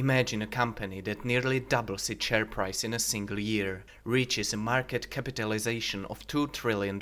Imagine a company that nearly doubles its share price in a single year, reaches a market capitalization of $2 trillion,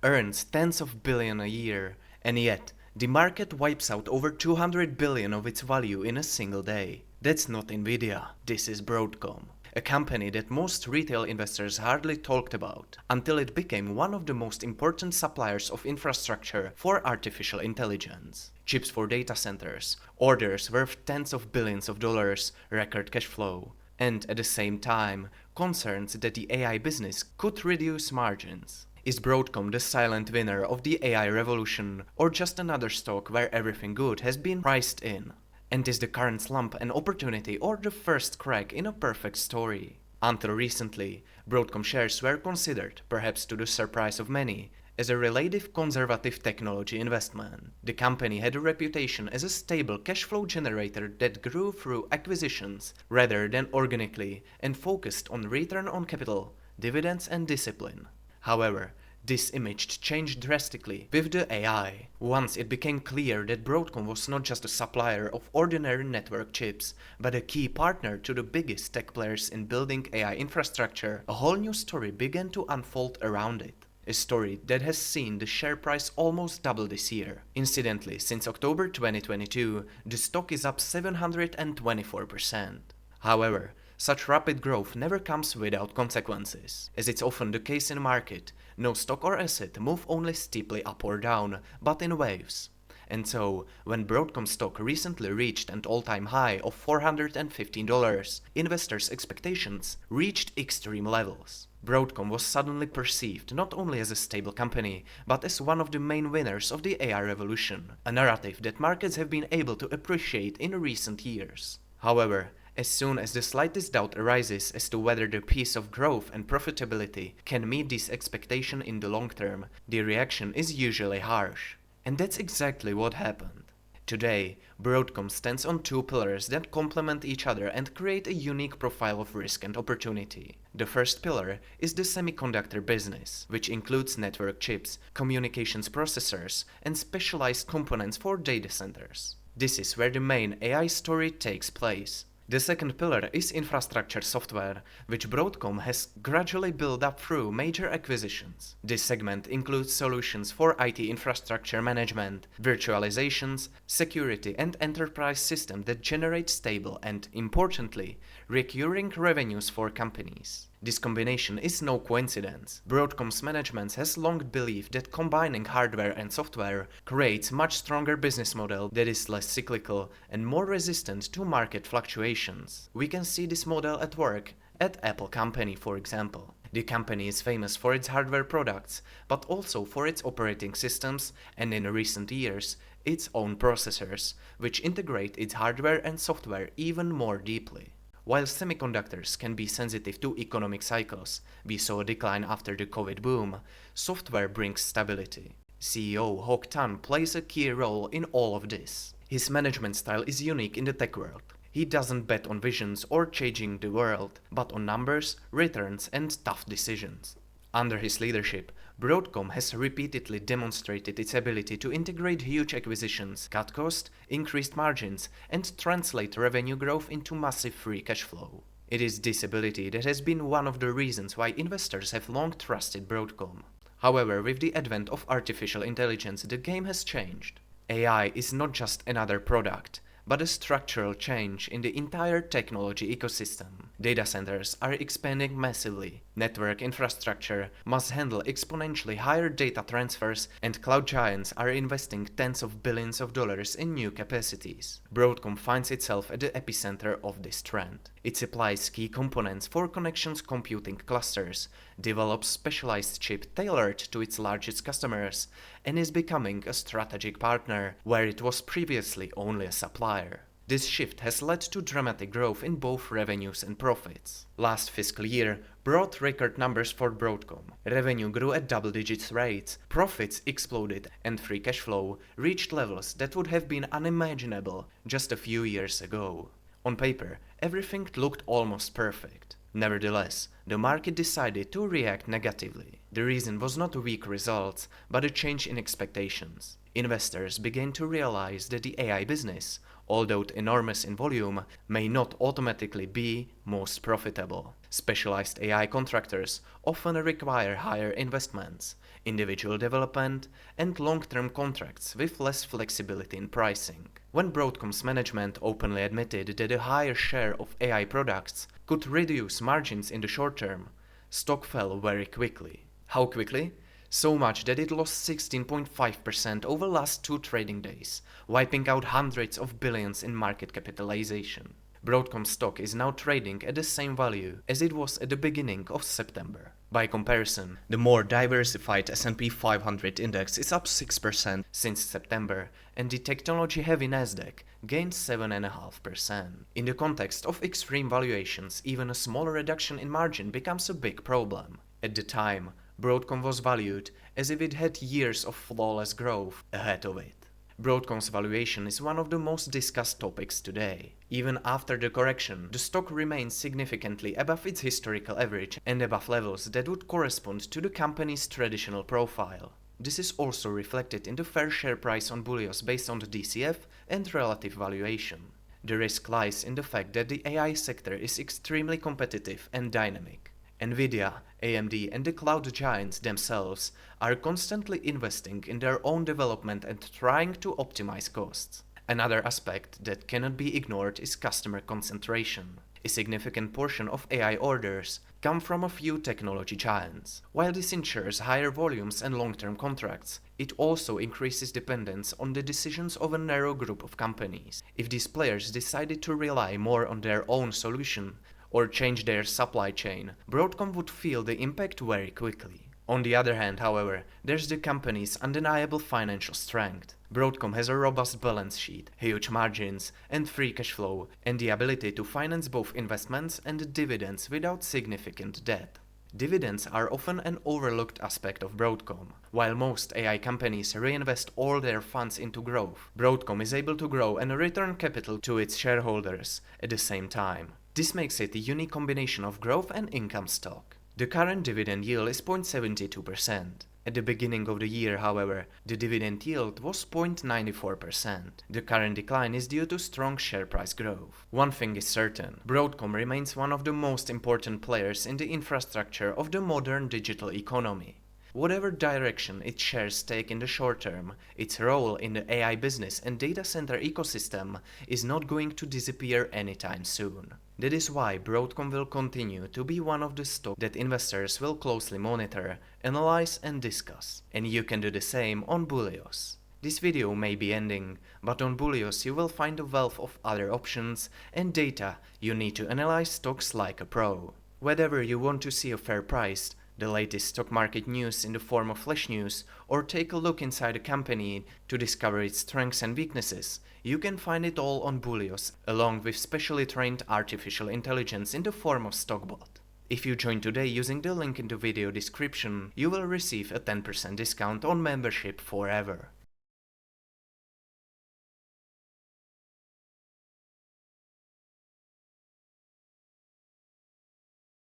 earns tens of billions a year, and yet the market wipes out over 200 billion of its value in a single day. That's not Nvidia, this is Broadcom. A company that most retail investors hardly talked about, until it became one of the most important suppliers of infrastructure for artificial intelligence. Chips for data centers, orders worth tens of billions of dollars, record cash flow, and at the same time, concerns that the AI business could reduce margins. Is Broadcom the silent winner of the AI revolution, or just another stock where everything good has been priced in? And is the current slump an opportunity or the first crack in a perfect story? Until recently, Broadcom shares were considered, perhaps to the surprise of many, as a relative conservative technology investment. The company had a reputation as a stable cash flow generator that grew through acquisitions rather than organically and focused on return on capital, dividends and discipline. However, this image changed drastically with the AI. Once it became clear that Broadcom was not just a supplier of ordinary network chips, but a key partner to the biggest tech players in building AI infrastructure, a whole new story began to unfold around it. A story that has seen the share price almost double this year. Incidentally, since October 2022, the stock is up 724%. However, such rapid growth never comes without consequences. As it's often the case in a market, no stock or asset move only steeply up or down, but in waves. And so, when Broadcom stock recently reached an all-time high of $415, investors' expectations reached extreme levels. Broadcom was suddenly perceived not only as a stable company, but as one of the main winners of the AI revolution, a narrative that markets have been able to appreciate in recent years. However, as soon as the slightest doubt arises as to whether the pace of growth and profitability can meet this expectation in the long term, the reaction is usually harsh. And that's exactly what happened. Today, Broadcom stands on two pillars that complement each other and create a unique profile of risk and opportunity. The first pillar is the semiconductor business, which includes network chips, communications processors, and specialized components for data centers. This is where the main AI story takes place. The second pillar is infrastructure software, which Broadcom has gradually built up through major acquisitions. This segment includes solutions for IT infrastructure management, virtualizations, security and enterprise systems that generate stable and, importantly, recurring revenues for companies. This combination is no coincidence. Broadcom's management has long believed that combining hardware and software creates a much stronger business model that is less cyclical and more resistant to market fluctuations. We can see this model at work at Apple Company, for example. The company is famous for its hardware products, but also for its operating systems and in recent years, its own processors, which integrate its hardware and software even more deeply. While semiconductors can be sensitive to economic cycles, we saw a decline after the COVID boom, software brings stability. CEO Hock Tan plays a key role in all of this. His management style is unique in the tech world. He doesn't bet on visions or changing the world, but on numbers, returns, and tough decisions. Under his leadership, Broadcom has repeatedly demonstrated its ability to integrate huge acquisitions, cut costs, increase margins, and translate revenue growth into massive free cash flow. It is this ability that has been one of the reasons why investors have long trusted Broadcom. However, with the advent of artificial intelligence, the game has changed. AI is not just another product, but a structural change in the entire technology ecosystem. Data centers are expanding massively, network infrastructure must handle exponentially higher data transfers, and cloud giants are investing tens of billions of dollars in new capacities. Broadcom finds itself at the epicenter of this trend. It supplies key components for connections computing clusters, develops specialized chips tailored to its largest customers, and is becoming a strategic partner where it was previously only a supplier. This shift has led to dramatic growth in both revenues and profits. Last fiscal year brought record numbers for Broadcom. Revenue grew at double-digit rates, profits exploded, and free cash flow reached levels that would have been unimaginable just a few years ago. On paper, everything looked almost perfect. Nevertheless, the market decided to react negatively. The reason was not weak results, but a change in expectations. Investors began to realize that the AI business, although enormous in volume, may not automatically be most profitable. Specialized AI contractors often require higher investments, individual development, and long-term contracts with less flexibility in pricing. When Broadcom's management openly admitted that a higher share of AI products could reduce margins in the short term, stock fell very quickly. How quickly? So much that it lost 16.5% over last 2 trading days, wiping out hundreds of billions in market capitalization. Broadcom stock is now trading at the same value as it was at the beginning of September. By comparison, the more diversified S&P 500 index is up 6% since September, and the technology-heavy Nasdaq gained 7.5%. In the context of extreme valuations, even a small reduction in margin becomes a big problem. At the time, Broadcom was valued as if it had years of flawless growth ahead of it. Broadcom's valuation is one of the most discussed topics today. Even after the correction, the stock remains significantly above its historical average and above levels that would correspond to the company's traditional profile. This is also reflected in the fair share price on Bulios based on the DCF and relative valuation. The risk lies in the fact that the AI sector is extremely competitive and dynamic. Nvidia, AMD, and the cloud giants themselves are constantly investing in their own development and trying to optimize costs. Another aspect that cannot be ignored is customer concentration. A significant portion of AI orders come from a few technology giants. While this ensures higher volumes and long-term contracts, it also increases dependence on the decisions of a narrow group of companies. If these players decided to rely more on their own solution, or change their supply chain, Broadcom would feel the impact very quickly. On the other hand, however, there's the company's undeniable financial strength. Broadcom has a robust balance sheet, huge margins, and free cash flow, and the ability to finance both investments and dividends without significant debt. Dividends are often an overlooked aspect of Broadcom. While most AI companies reinvest all their funds into growth, Broadcom is able to grow and return capital to its shareholders at the same time. This makes it a unique combination of growth and income stock. The current dividend yield is 0.72%. At the beginning of the year, however, the dividend yield was 0.94%. The current decline is due to strong share price growth. One thing is certain, Broadcom remains one of the most important players in the infrastructure of the modern digital economy. Whatever direction its shares take in the short term, its role in the AI business and data center ecosystem is not going to disappear anytime soon. That is why Broadcom will continue to be one of the stocks that investors will closely monitor, analyze and discuss. And you can do the same on Bulios. This video may be ending, but on Bulios you will find a wealth of other options and data you need to analyze stocks like a pro. Whether you want to see a fair price, the latest stock market news in the form of flash news, or take a look inside a company to discover its strengths and weaknesses, you can find it all on Bulios, along with specially trained artificial intelligence in the form of Stockbot. If you join today using the link in the video description, you will receive a 10% discount on membership forever.